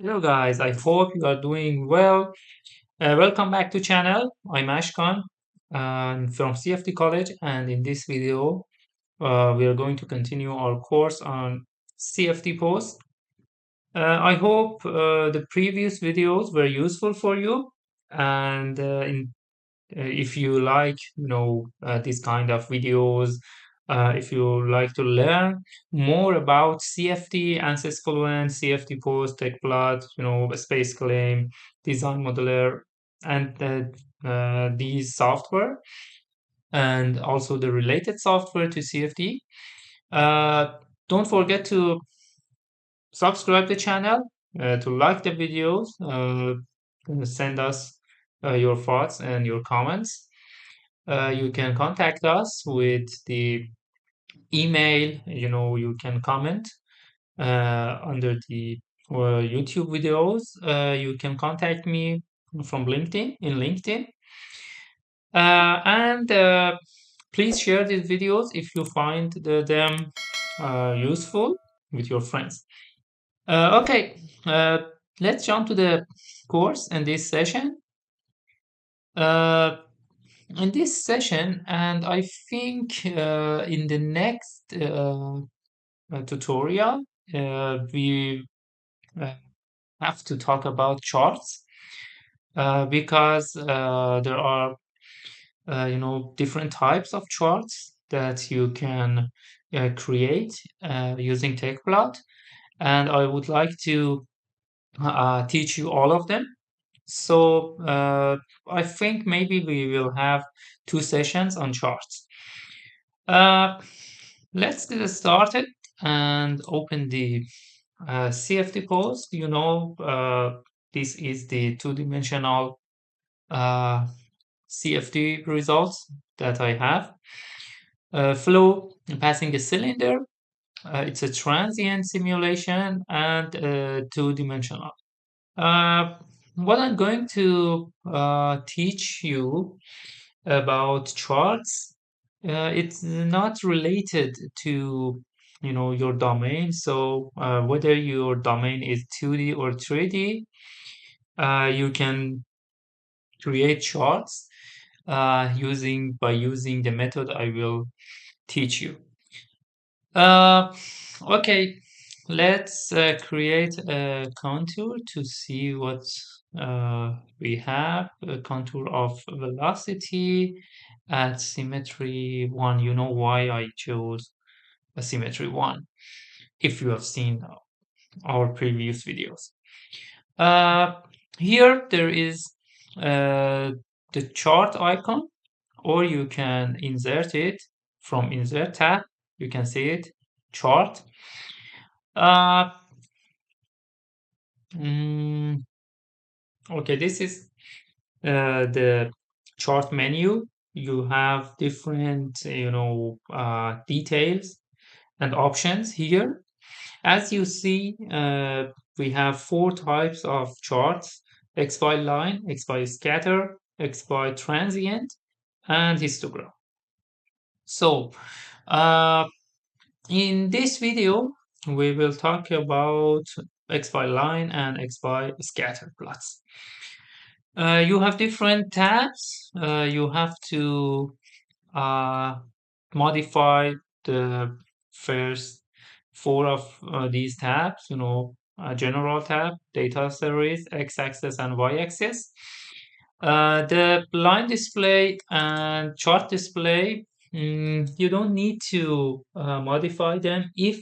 Hello guys, I hope you are doing well. Welcome back to channel. I'm Ashkan from CFD College, and in this video we are going to continue our course on CFD Post. I hope the previous videos were useful for you, and if you like these kind of videos, if you like to learn more about CFD, ANSYS Fluent, CFD Post, TechPlot, Space Claim, Design Modeler, and these software, and also the related software to CFD. uh, don't forget to subscribe the channel, to like the videos, send us your thoughts and your comments. You can contact us with the email. You can comment under the YouTube videos. You can contact me from LinkedIn, in LinkedIn. And please share these videos if you find them useful with your friends. Okay, let's jump to the course in this session. Uh, in this session, and I think in the next tutorial, we uh, have to talk about charts, because there are different types of charts that you can create using TechPlot, and I would like to teach you all of them. So I think maybe we will have two sessions on charts. Uh, let's get started and open the CFD post. This is the two-dimensional uh, CFD results that I have. Flow passing a cylinder. It's a transient simulation and two-dimensional. What I'm going to teach you about charts, it's not related to your domain. So whether your domain is 2D or 3D, you can create charts using the method I will teach you. Okay, let's create a contour to see what we have. A contour of velocity at symmetry 1. You know why I chose a symmetry 1, if you have seen our previous videos. Uh, Here there is the chart icon, or you can insert it from Insert tab. You can see it, chart. Uh, mm, okay, this is the chart menu. You have different, details and options here. As you see, we have four types of charts: X by line, X by scatter, X by transient, and histogram. So, uh, in this video, we will talk about X by line and X by scatter plots. You have different tabs. You have to uh, modify the first four of these tabs, general tab, data series, x-axis and y-axis. The line display and chart display, you don't need to modify them if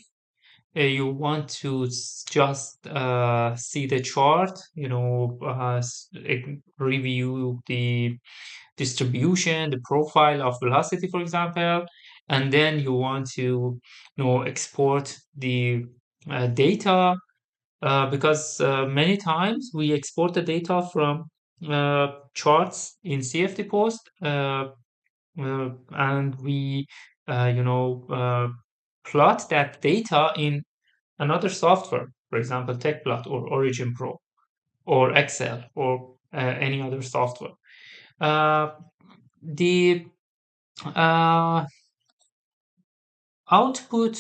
you want to just see the chart, review the distribution, the profile of velocity, for example, and then you want to, export the data, because many times we export the data from charts in CFD Post, and we, plot that data in another software, for example, TechPlot or Origin Pro or Excel or any other software. The Uh, output,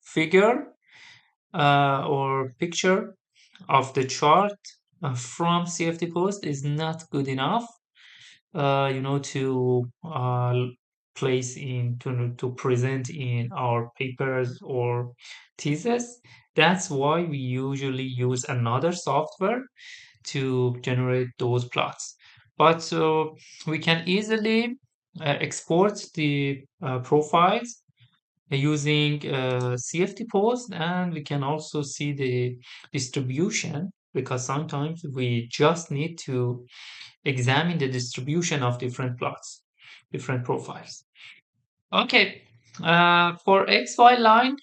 figure or picture of the chart from CFD Post is not good enough, to place in to present in our papers or thesis. That's why we usually use another software to generate those plots. But we can easily export the profiles using CFD post, and we can also see the distribution, because sometimes we just need to examine the distribution of different plots, different profiles. Okay, for XY line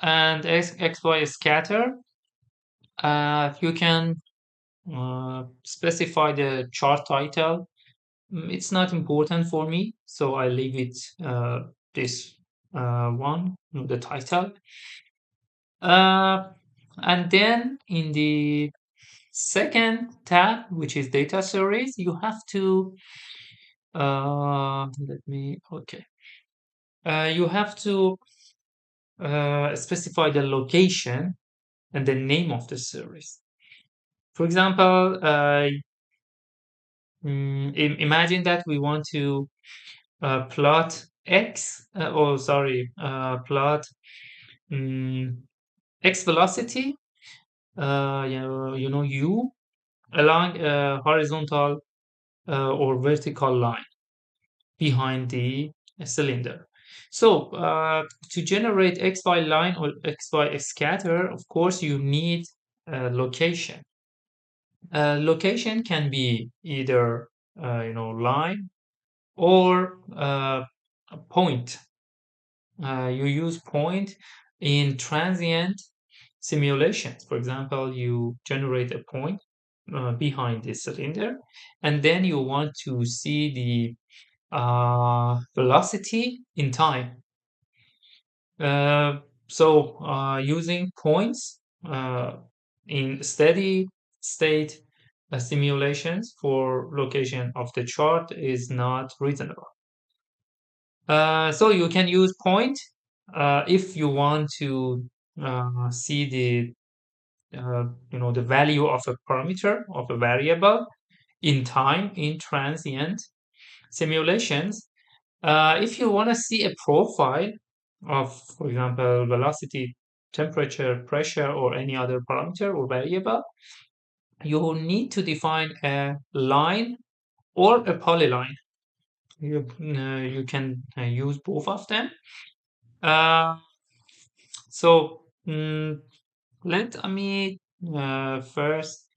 and XY scatter, you can specify the chart title. It's not important for me, so I leave it this one, the title. Uh, and then in the second tab, which is data series, you have to okay. You have to specify the location and the name of the series. For example, imagine that we want to plot plot mm, x velocity, u along a horizontal or vertical line behind the cylinder. So to generate XY line or XY scatter, of course, you need a location. Location can be either line or a point. You use point in transient simulations. For example, you generate a point behind the cylinder, and then you want to see the velocity in time. Using points in steady state simulations for location of the chart is not reasonable. So you can use point if you want to see the value of a parameter of a variable in time in transient simulations. If you want to see a profile of, for example, velocity, temperature, pressure, or any other parameter or variable, you need to define a line or a polyline. You can use both of them. Uh, so let me first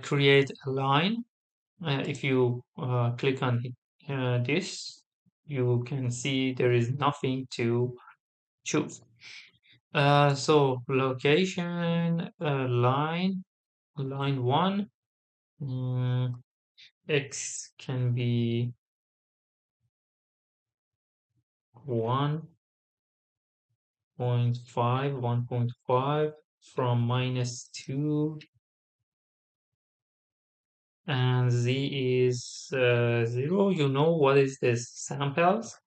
create a line. If you click on this, you can see there is nothing to choose. So location, line one, mm, x can be 1.5, 1.5 from -2, and z is 0. You know what is this samples?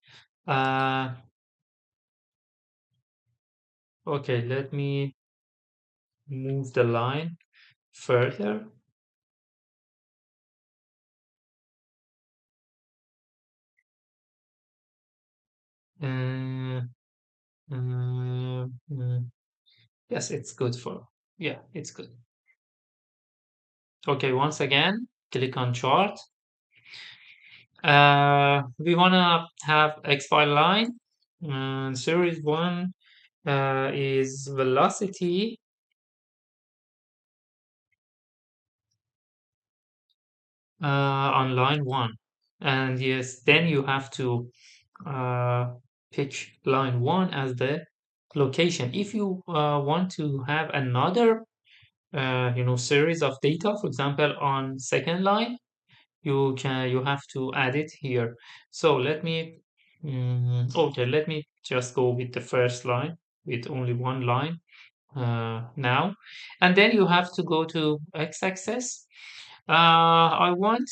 Uh, okay, let me move the line further. Uh, yes, it's good for, yeah, it's good. Okay, once again, click on chart. We want to have XY line. Series one is velocity on line one. And yes, then you have to uh, pick line one as the location. If you want to have another series of data, for example, on second line, you have to add it here. So let me just go with the first line with only one line now, and then you have to go to x-axis. I want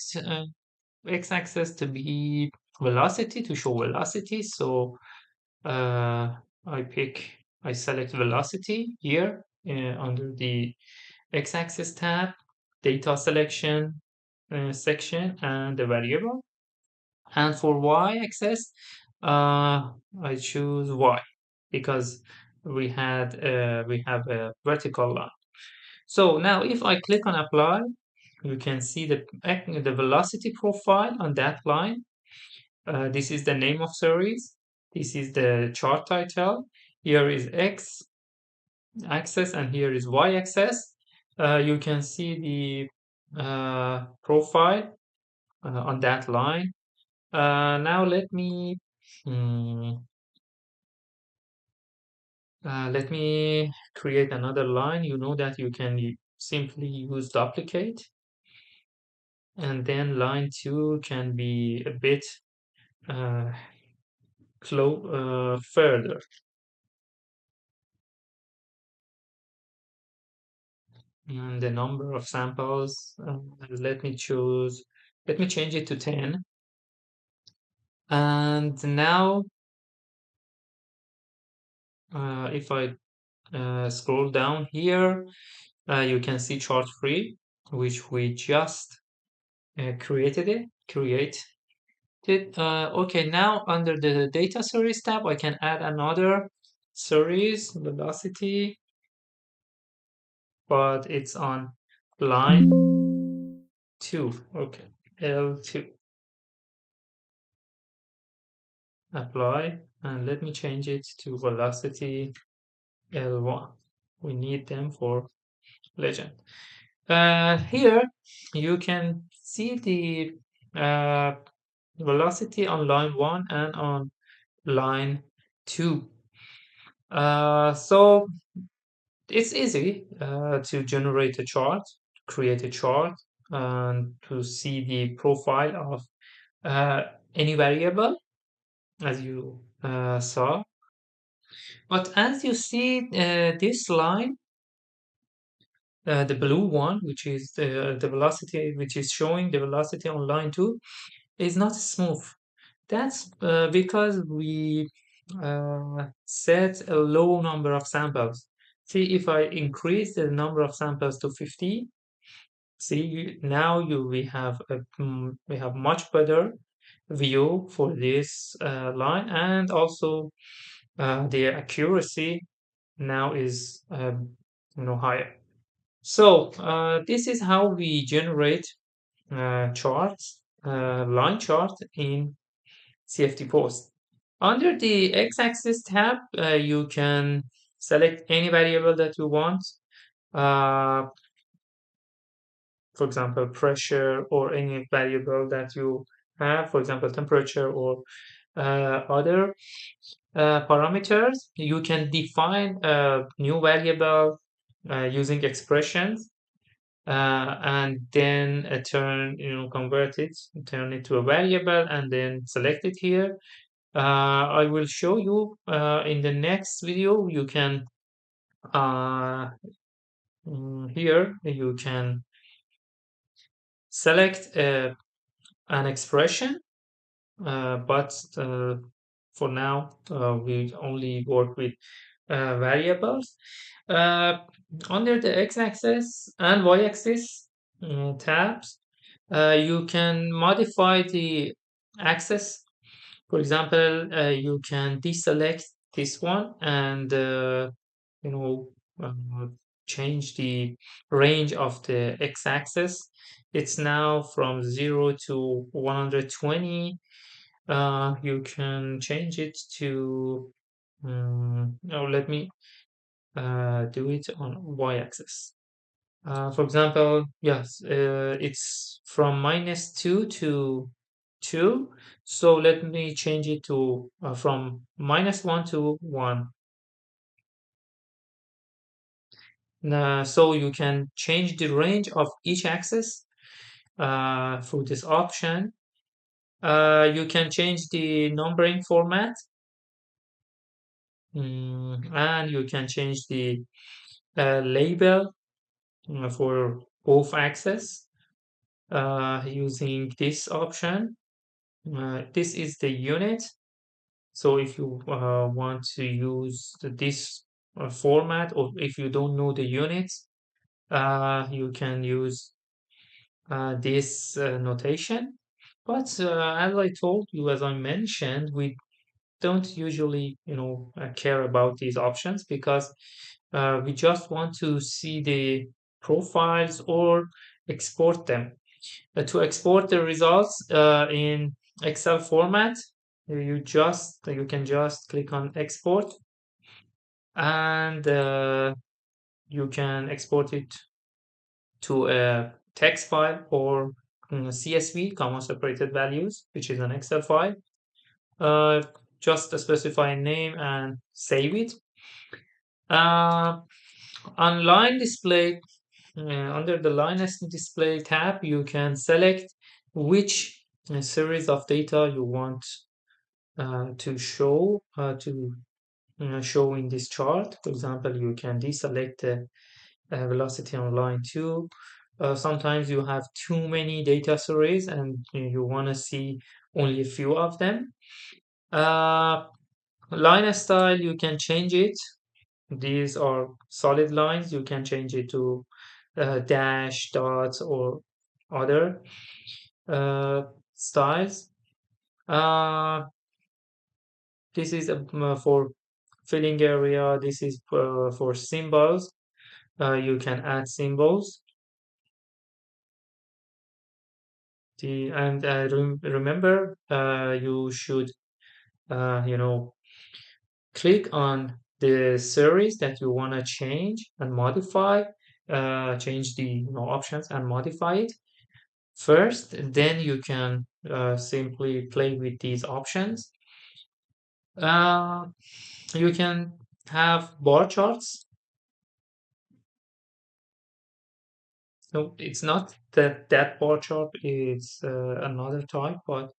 x-axis to be velocity, to show velocity. So uh, I select velocity here under the x-axis tab, data selection section, and the variable. And for y-axis, I choose y because we have a vertical line. So now if I click on apply, you can see the velocity profile on that line. This is the name of series. This is the chart title. Here is x axis and here is y axis. You can see the profile on that line. Now hmm, let me create another line. You know that you can simply use duplicate, and then line 2 can be a bit uh, further. And the number of samples, let me change it to 10. And now, if I scroll down here, you can see chart 3, which we just created. Okay, now under the data series tab, I can add another series velocity, but it's on line 2. Okay, L2. Apply, and let me change it to velocity L1. We need them for legend. Here you can see the velocity on line 1 and on line 2. So it's easy to generate a chart, create a chart, and to see the profile of uh, any variable, as you saw. But as you see, this line, the blue one, which is the velocity, which is showing the velocity on line 2, is not smooth. That's because we set a low number of samples. See, if I increase the number of samples to 50, see now we have much better view for this line, and also the accuracy now is higher. So this is how we generate charts, line chart in CFD Post. Under the x-axis tab, you can select any variable that you want. Uh, for example, pressure, or any variable that you have, for example, temperature or other parameters. You can define a new variable using expressions, and then convert it, turn it to a variable, and then select it here. I will show you in the next video. You can uh, here you can select an expression, but for now we only work with variables. Uh, Under the x-axis and y-axis tabs, you can modify the axis. For example, you can deselect this one and you know change the range of the x-axis. It's now from 0 to 120. You can change it to no, let me do it on y-axis. For example, yes, it's from -2 to 2. So let me change it to from -1 to 1. So you can change the range of each axis through this option. You can change the numbering format, and you can change the label for both axes. using this option. This is the unit. So if you want to use this format, or if you don't know the units, you can use this notation. But as I told you, as I mentioned, we don't usually, care about these options because we just want to see the profiles or export them. To export the results in Excel format, you can just click on export, and you can export it to a text file or CSV, comma separated values, which is an Excel file. Uh, just specify a name and save it. Uh, on line display, under the line display tab, you can select which series of data you want to show in this chart. For example, you can deselect the velocity on line 2. Sometimes you have too many data series and you want to see only a few of them. Line style, you can change it. These are solid lines. You can change it to dash, dots, or other styles. Uh, this is for filling area. This is for symbols. You can add symbols. And remember, you should, you know, click on the series that you want to change and modify. Change the options and modify it first. Then you can simply play with these options. Uh, you can have bar charts. So it's not that bar chart is another type, but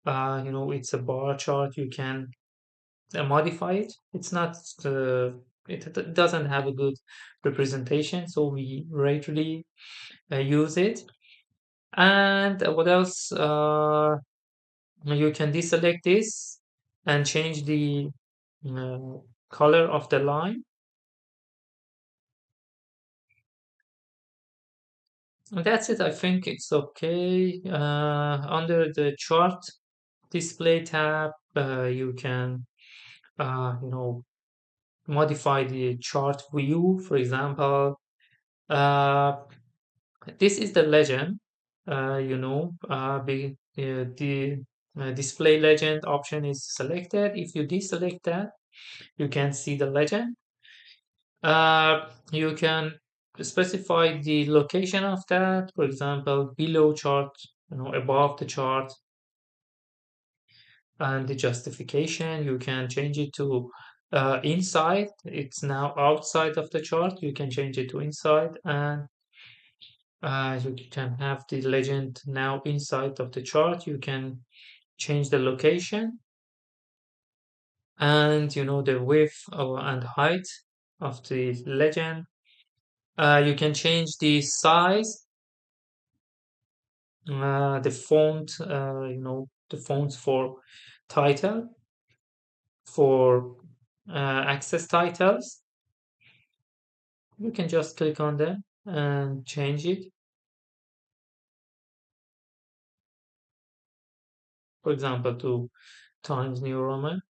it's a bar chart. You can modify it. It's not it doesn't have a good representation, so we rarely use it. And what else? You can deselect this and change the uh, color of the line. And that's it. I think it's okay. Under the chart display tab, you can modify the chart view. For example, uh, this is the legend. The display legend option is selected. If you deselect that, you can see the legend. You can specify the location of that. For example, below chart, above the chart, and the justification. You can change it to inside. It's now outside of the chart. You can change it to inside, and you can have the legend now inside of the chart. You can change the location and the width and height of the legend. You can change the size, the font, the fonts for title, for access titles. You can just click on them and change it. For example, to Times New Roman.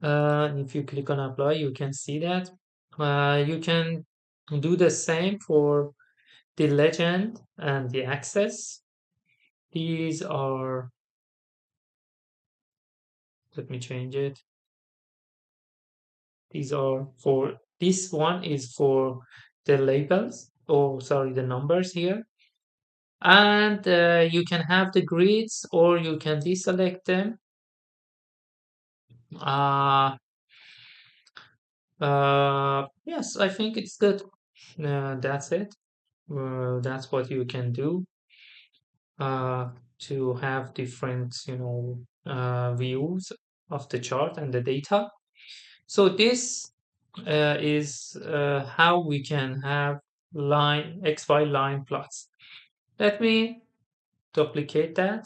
If you click on apply, you can see that. You can do the same for the legend and the access. These are, let me change it. These are for, this one is for the labels, or sorry, the numbers here. And you can have the grids or you can deselect them. Uh, yes, I think it's good. That's it. That's what you can do to have different, views of the chart and the data. So this is how we can have line XY line plots. Let me duplicate that.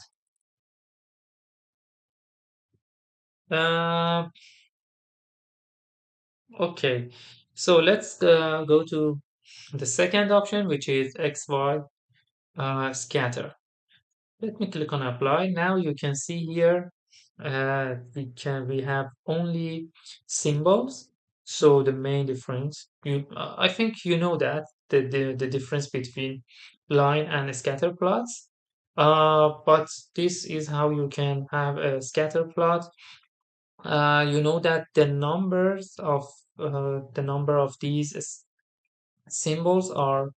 Uh, okay, so let's go to the second option, which is XY scatter. Let me click on apply. Now you can see here we have only symbols. So the main difference, I think you know that the difference between line and scatter plots. But this is how you can have a scatter plot. You know that the number of these symbols are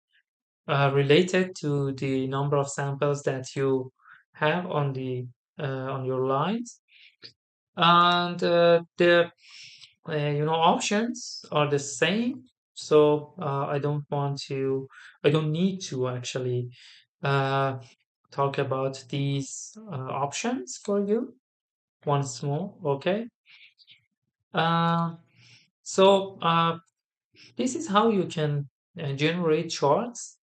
related to the number of samples that you have on your lines, and the options are the same. So I don't need to actually uh, talk about these options for you once more. Okay. Uh, so this is how you can generate charts.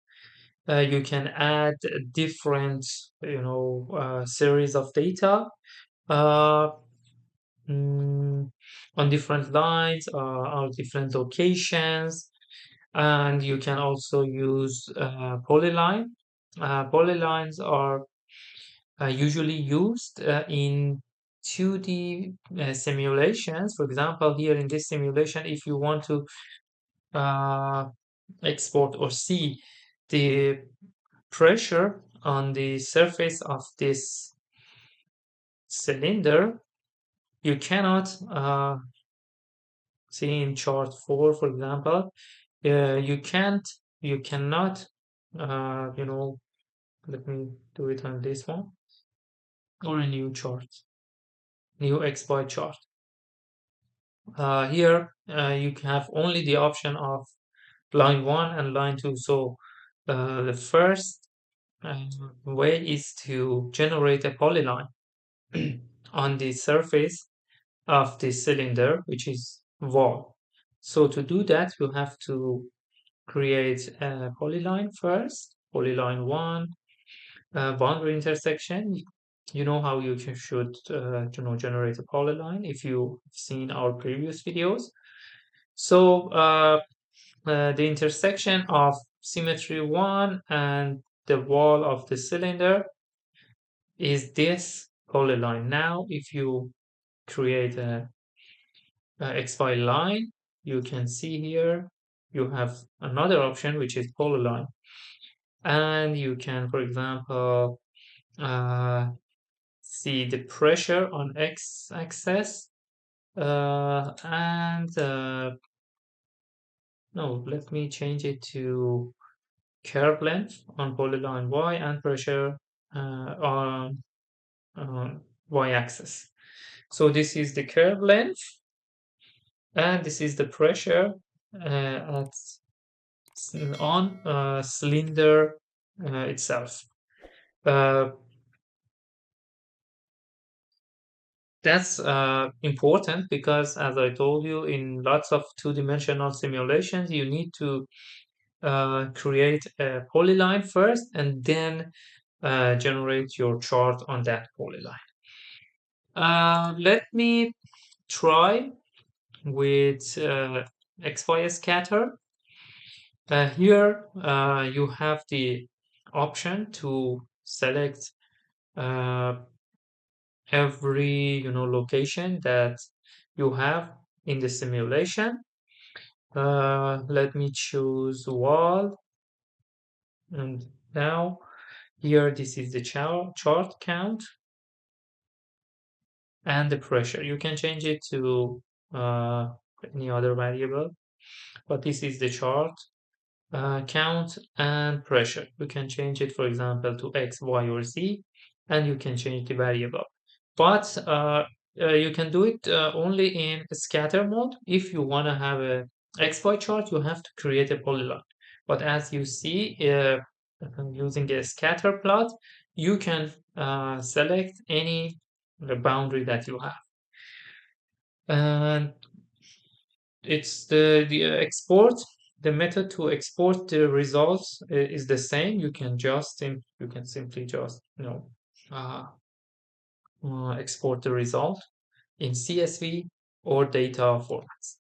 You can add different, series of data uh, mm, on different lines or different locations, and you can also use polyline. Polylines are usually used in 2D simulations. For example, here in this simulation, if you want to uh, export or see the pressure on the surface of this cylinder, you cannot see in chart 4, for example, you cannot, you know, let me do it on this one or a new chart, new XY chart. Here, you have only the option of line 1 and line 2. So the first uh, way is to generate a polyline on the surface of the cylinder, which is wall. So to do that, you have to create a polyline first, polyline 1, boundary intersection. You know how should generate a polyline if you've seen our previous videos. So the intersection of symmetry 1 and the wall of the cylinder is this polyline. Now, if you create a XY line, you can see here you have another option, which is polyline. And you can, for example, uh, see the pressure on x-axis and no, let me change it to curve length on polyline y and pressure on y-axis. So this is the curve length and this is the pressure at on cylinder itself. Uh, that's important because, as I told you, in lots of two-dimensional simulations, you need to create a polyline first and then generate your chart on that polyline. Let me try with XY scatter. Here you have the option to select uh, every location that you have in the simulation. Let me choose wall, and now here this is the chart count and the pressure. You can change it to any other variable, but this is the chart count and pressure. You can change it, for example, to X, Y, or Z, and you can change the variable. But you can do it only in scatter mode. If you want to have a XY chart, you have to create a polyline. But as you see, using a scatter plot, you can select any boundary that you have. And it's the export. the method to export the results is the same. You can simply just uh, export the result in CSV or data formats.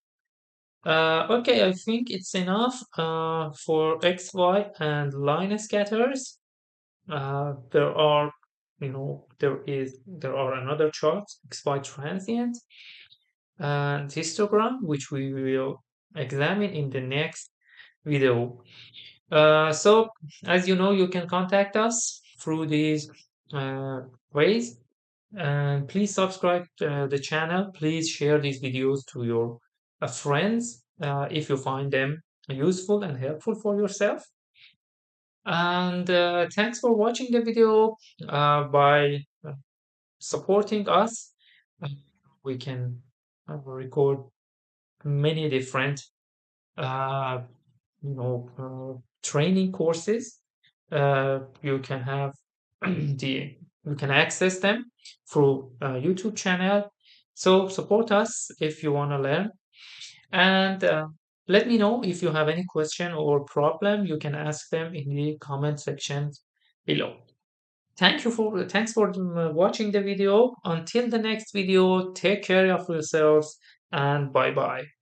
Okay, I think it's enough for X, Y, and line scatters. There are, there are another chart, X, Y transient and histogram, which we will examine in the next video. So, as you know, you can contact us through these ways. And please subscribe to the channel. Please share these videos to your friends if you find them useful and helpful for yourself. And thanks for watching the video. By supporting us, uh, we can record many different uh, training courses. You can have you can access them through YouTube channel. So support us if you want to learn, and let me know if you have any question or problem. You can ask them in the comment section below. Thanks for watching the video. Until the next video, take care of yourselves and bye bye.